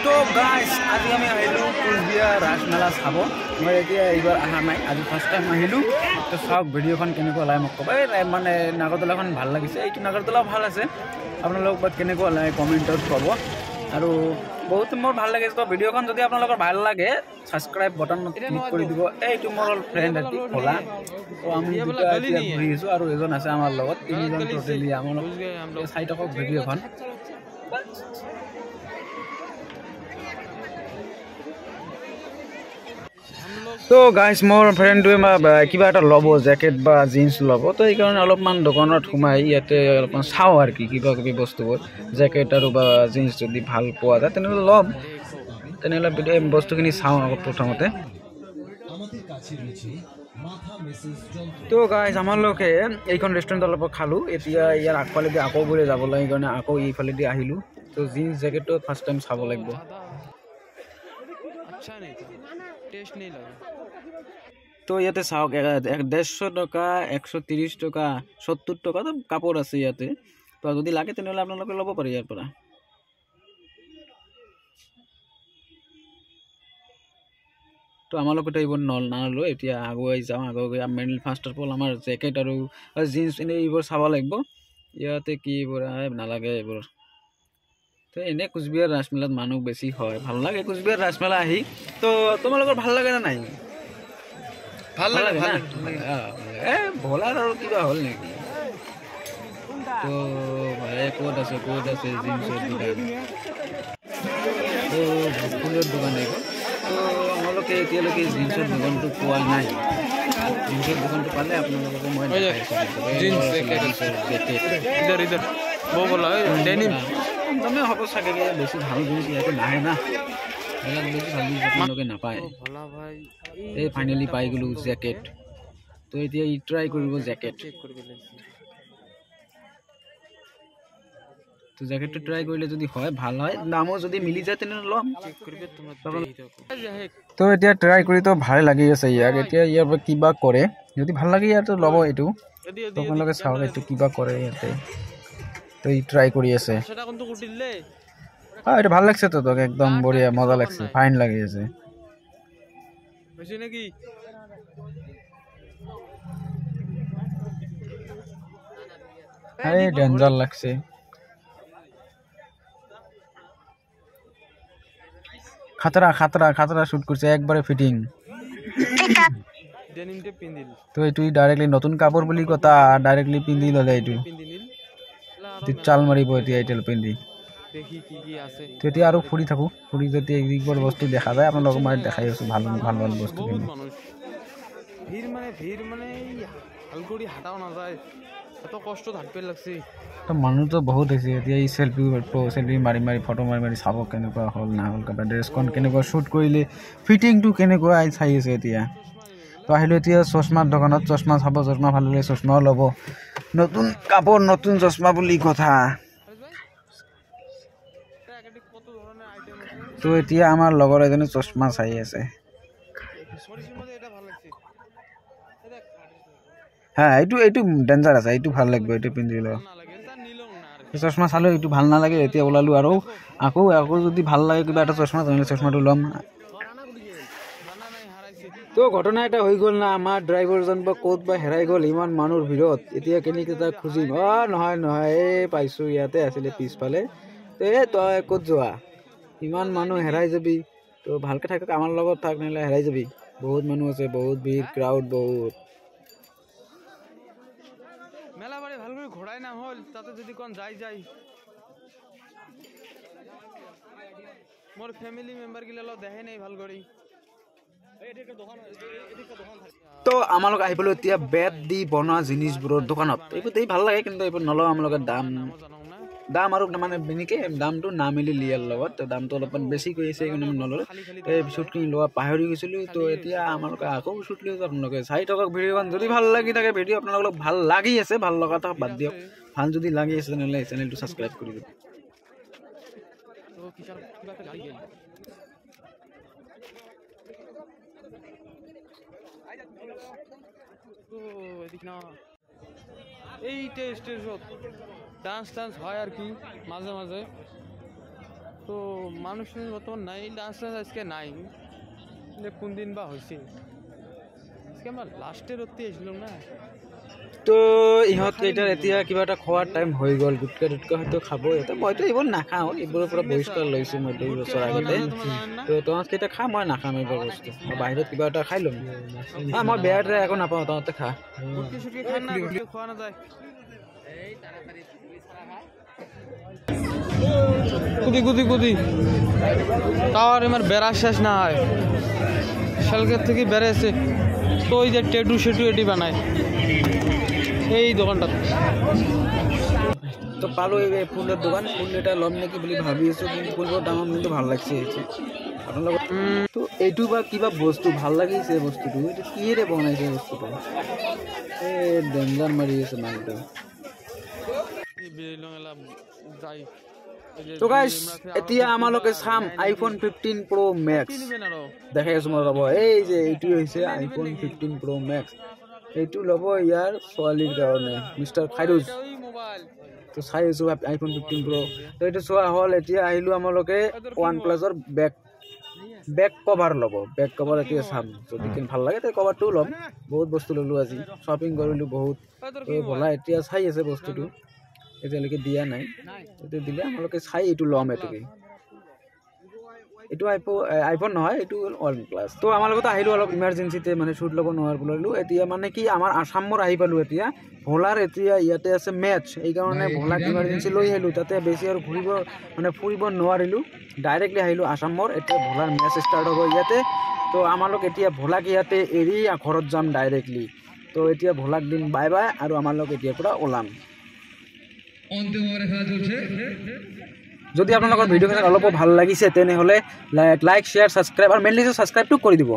তো গাইস আজি আমি আহিলো কুচবিহাৰ ৰাসমেলা চাব মই এতিয়া এইবাৰ অহা নাই আজি ফাৰ্ষ্ট টাইম আহিলো তো চাওক ভিডিঅ'খন কেনেকুৱা লাগে মোক ক'ব মানে নাগৰদলাখন ভাল লাগিছে এইটো নাগৰদলা ভাল আছে আপোনালোক বা কেনেকুৱা লাগে কমেণ্টত ক'ব আৰু বহুত মোৰ ভাল লাগিছে তো ভিডিঅ'খন যদি আপোনালোকৰ ভাল লাগে সাবস্ক্ৰাইব বটনত ক্লিক কৰি দিব এইটো মোৰ ফ্ৰেণ্ড এটি খোলা তো আমি দুটা এতিয়া ঘূৰি আছোঁ আৰু এজন আছে আমাৰ লগত তিনিজন টোটেলি আমাৰ চাই থাকক ভিডিঅ'খন তো গাইজ মোৰ ফ্ৰেণ্ডটোৱে কিবা এটা ল'ব জেকেট বা জিন্স ল'ব তো এইকাৰণে অলপমান দোকানত সোমাই ইয়াতে অলপমান চাওঁ আৰু কিবা কিবি বস্তুবোৰ জেকেট আৰু বা জিন্স যদি ভাল পোৱা যায় তেনেহ'লে ল'ম তেনেহ'লে বস্তুখিনি চাওঁ আকৌ প্ৰথমতে তো গাইজ আমালোকে এইখন ৰেষ্টুৰেণ্ট অলপ খালোঁ এতিয়া ইয়াৰ আগফালেদি আকৌ বোলে যাব লাগে সেইকাৰণে আকৌ এইফালেদি আহিলোঁ তো জিন্স জেকেটটো ফাৰ্ষ্ট টাইম চাব লাগিব তো ইয়াতে চাওক 150 টকা 130 টকা 70 টকা তো কাপোৰ আছে ইয়াতে তো যদি লাগে তেনেহ'লে আপোনালোকে ল'ব পাৰে ইয়াৰ পৰা তো আমালোকে এইবোৰ নালো এতিয়া আগুৱাই যাওঁ আগুৱাই মেইন ফাৰ্ষ্ট অফ অল আমাৰ জেকেট আৰু জিন্স এইবোৰ চাব লাগিব ইয়াতে কি এইবোৰ নালাগে এইবোৰ তো এনে কুচবিহাৰ ৰাসমেলাত মানুহ বেছি হয় ভাল লাগে কুচবিহাৰ ৰাসমেলা আহি তো তোমালোকৰ ভাল লাগে না নাই ভাল লাগে না ভলাৰ আৰু কিবা হ'ল নেকি তো ভাই ক'ত আছে জিন্সৰ দোকান তো ফুলৰ দোকান এইবোৰ তো আমালোকে এতিয়ালৈকে জিন্সৰ দোকানটো পোৱা নাই জিন্সৰ দোকানটো পালে আপোনালোকক মই তুমি হ'ব চাগে বেছি ভাল জিনিস ইয়াতে নাহে না বেছি ভাল জিনিস আপোনালোকে নাপায় এই ফাইনেলি পাই গ'লো জেকেট তো এতিয়া ই ট্ৰাই কৰিব জেকেট তো জেকেটটো ট্ৰাই কৰিলে যদি হয় ভাল হয় দামো যদি মিলি যায় তেনেহ'লে ল'ম তো এতিয়া ট্ৰাই কৰি তো ভালে লাগি আছে ইয়াক এতিয়া ইয়াৰ পৰা কিবা কৰে যদি ভাল লাগে ইয়াতো ল'ব এইটো তো আপোনালোকে চাওক এইটো কিবা কৰে ইয়াতে তো ই ট্ৰাই কৰি আছে এটা ভাল লাগছে তো তোক একদম বঢ়িয়া মজা লাগছে ফাইন লাগি আছে এই ডেঞ্জাৰ লাগছে খাতৰা শুট করছে একবারে ফিটিং তো এইটো ডাইরেক্টলি নতুন কাপড় বুলি কথা ডাইরেক্টলি পিন্ধি ললে এইটো চাল মারিব এতিয়া এইটেল পিন্ধি তো এতিয়া আৰু ফুৰি থাকো ফুৰি যদি এইবোৰ বস্তু দেখা যায় আপোনালোকক মই দেখাই আছো ভাল ভাল ভাল বস্তু ভিৰ মানে হালগুড়ি হাঁটাও নাযায় এত কষ্ট থাকবে লাগছে তো মানুহ তো বহুত হৈছে এতিয়া এই সেলফি মাৰি ফটো মাৰি চাব কেনেকুৱা হ'ল না হ'ল কাপা ড্ৰেছখন কেনেকুৱা শ্বুট কৰিলে ফিটিংটো কেনেকুৱা চাই আছে এতিয়া তো আহিলোঁ এতিয়া চশমাৰ দোকানত চশমা চাব চশমা ভাল লাগিলে চশমাও ল'ব নতুন কাপোৰ নতুন চশমা বুলি কথা তো এতিয়া আমাৰ লগৰ এজনে চশমা চাই আছে হ্যাঁ এইটো ডেঞ্জাৰ আছে এইটো ভাল লাগিব এইটো পিন্ধি ল চশমা চালো এইটো ভাল নালাগে এতিয়া ওলালো আৰু আকৌ যদি ভাল লাগে কিবা এটা চশমা তেনেহ'লে চশমাটো ল'ম তো ঘটনা এটা হৈ গ'ল না আমাৰ ড্ৰাইভাৰজন বা ক'ত বা হেৰাই গ'ল ইমান মানুহৰ ভিৰত এতিয়া কেনেকৈ তাক খুজিম নহয় এই পাইছোঁ ইয়াতে আছিলে পিছফালে তো তই ক'ত যোৱা ইমান মানুহ হেৰাই যাবি তো ভালকৈ থাকক আমাৰ লগত থাক নহ'লে হেৰাই যাবি বহুত মানুহ আছে বহুত ভিৰ ক্ৰাউড বহুত মেলা বাড়ি ভাল করে ঘোড়াই না হল তাতে যদি কোন যাই মোর ফ্যামিলি মেম্বার গিলা দেখে নাই ভাল করে তো আমালোক আহি পেলো এতিয়া বেত দি বনোৱা জিনিসবোৰৰ দোকানত এইবোৰ দেই ভাল লাগে কিন্তু এইবোৰ নলওঁ আমালোকে দাম আৰু মানে বেনিকে দামটো নামিলি লিয়াৰ লগত দামটো অলপমান বেছি কৰি আছে সেইকাৰণে মই নল'লোঁ এই শ্বুটখিনি লোৱা পাহৰি গৈছিলোঁ তো এতিয়া আমালোকে আকৌ শ্বুট লৈ আপোনালোকে চাই থাকক ভিডিঅ'খন যদি ভাল লাগি থাকে ভিডিঅ' আপোনালোকক ভাল লাগি আছে ভাল লগাটো বাদ দিয়ক ভাল যদি লাগি আছে তেনেহ'লে এই চেনেলটো ছাবস্ক্ৰাইব কৰি দিব এই টেস্টের ডান্স হয় আর কি মাঝে মাঝে তো মানুষের বর্তমান নাই ডান্স আজকে নাই কোন দিন বা হয়েছে আজকে আমরা লাস্টের অতি আসলাম না তো ইহঁত কেইটাৰ এতিয়া কিবা এটা খোৱাৰ টাইম হৈ গ'ল গুটকা টুটকা হয়তো খাব এতিয়া মইতো এইবোৰ নাখাওঁ এইবোৰৰ পৰা বহিষ্কাৰ লৈছোঁ মই 2 বছৰ আগতে তো তহঁত কেইটা খা মই নাখাম এইবোৰ বস্তু মই বাহিৰত কিবা এটা খাই ল'ম মই বেয়া দৰে একো নাপাওঁ তহঁতে খা খোৱা নাযায় কুদি কুদি কুদি তাও আর আমার বেড়া শেষ না হয় শালকের থেকে বেড়েছে তো ওই যে টেটু সেটু এটি বানায় এই দোকানটা তো পালো এই ফুলের দোকান ফুল এটা লম নাকি বুলি ভাবি আছো কিন্তু ফুলবোৰ দাম কিন্তু ভাল লাগছে আপোনালোক তো এইটো বা কিবা বস্তু ভাল লাগিছে বস্তুটো এইটো কিহেৰে বনাইছে বস্তুটো এই ডেঞ্জাৰ মাৰি আছে মালটো তো গাইস এতিয়া আমালোকে চাম আইফোন 15 Pro Max দেখাই আছো মই ৰব এই যে এইটো হৈছে আইফোন 15 Pro Max এইটো ল'ব ইয়াৰ ছোৱালীৰ কাৰণে মিষ্টাৰ ফাইৰুজ তো চাই আছো আইফোন 15 Pro তো এইটো চোৱা হ'ল এতিয়া আহিলো আমালোকে OnePlus-ৰ বেক কভাৰ ল'ব বেক কভাৰ এতিয়া চাম যদি কিন ভাল লাগে তে কভাৰটো ল'ম বহুত বস্তু ল'লো আজি শ্বপিং কৰিলো বহুত ভলা এতিয়া চাই আছে বস্তুটো এতিয়ালৈকে দিয়া নাই এইটো দিলে আমালোকে চাই এইটো ল'ম এইটো আইফোন নহয় এইটো OnePlus তো আমাৰ লগত আহিলো অলপ ইমাৰ্জেঞ্চিতে মানে শ্বুট ল'ব নোৱাৰো বুলিলো এতিয়া মানে কি আমাৰ আসামৰ আহি পালো এতিয়া ভোলাৰ এতিয়া ইয়াতে আছে মেচ এই কাৰণে ভোলাক ইমাৰ্জেঞ্চি লৈ আহিলো তাতে বেছি আৰু ঘূৰিব মানে ফুৰিব নোৱাৰিলো ডাইৰেক্টলি আহিলো আসামৰ এতিয়া ভোলাৰ মেচ ষ্টাৰ্ট হ'ব ইয়াতে তো আমালোক এতিয়া ভোলাক ইয়াতে এৰি ঘৰত যাম ডাইৰেক্টলি তো এতিয়া ভোলাক দিম বাই বাই আৰু আমালোক এতিয়াৰ পৰা ওলাম যদি আপোনালোকৰ ভিডিঅ'খন অলপ ভাল লাগিছে তেনেহ'লে লাইক শ্বেয়াৰ ছাবস্ক্ৰাইব আৰু মেইনলি ছাবস্ক্ৰাইবটো কৰি দিব